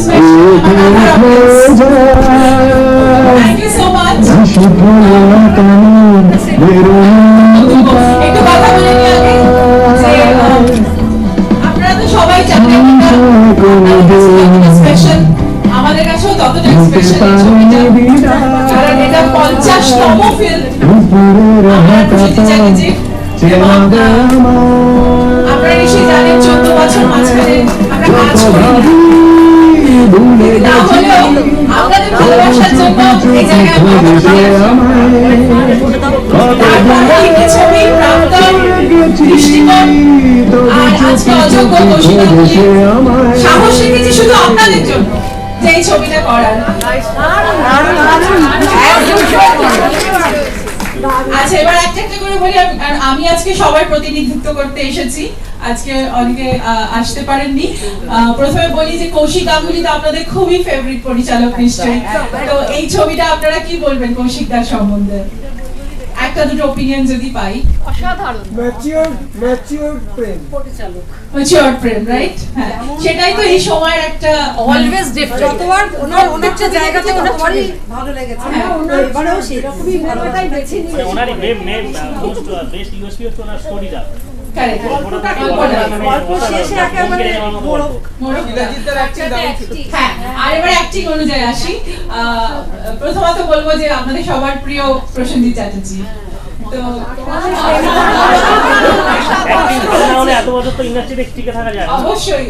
special. Thank you so much. একটু কথা বলে নিই আগে যে আপনারা তো সবাই জানেন এটা স্পেশাল, আমাদের কাছেও ততটা স্পেশাল এই ছবিটা, কারণ এটা 50তম ফিল্ম আমরা খুশিতে চালিয়েছি এবং আপনারা নিশ্চয়ই জানেন 14 বছর মাঝখানে আমরা কাজ করি না হলেও আপনাদের ভালোবাসার জন্য এই জায়গায় ছবি প্রাক্তন দৃষ্টিকোণ আর আজকে অযোগ্য ঘোষিত সাহস রেখেছি শুধু আপনাদের জন্য যে এই ছবিটা করার। আচ্ছা, এবার একটা একটা করে বলি। আমি আজকে সবার প্রতিনিধিত্ব করতে এসেছি, আজকে অনেকে আসতে পারেননি। প্রথমে বলি যে কৌশিক গাঙ্গুলি তো আপনাদের খুবই ফেভারিট পরিচালক নিশ্চয়ই, তো এই ছবিটা আপনারা কি বলবেন কৌশিক দার সম্বন্ধে? একটা দুটো ওপিনিয়ন যদি পাই। অসাধারণ ম্যাচিওর প্রেম পরিচালক, ম্যাচিওর প্রেম, রাইট? হ্যাঁ, সেটাই তো এই সময়ের একটা অলওয়েজ ডিফারেন্ট। যতবার ওনার একটা জায়গাতে ওনারই ভালো লেগেছে, এবারেও সেই রকমই ভালোটাই বেছে নিয়েছে। ওনারই মেন মোস্ট বেস্ট ইউএসপি হচ্ছে ওনার স্টোরিটা। কারেক্ট, গল্প শেষে একেবারে হ্যাঁ। আর এবার অ্যাক্টিং অনুযায়ী আসি। প্রথমত বলবো যে আপনাদের সবার প্রিয় প্রসেনজিৎ চ্যাটার্জি, তো এত বছর তো ইন্ডাস্ট্রিতে টিকে থাকা যায় অবশ্যই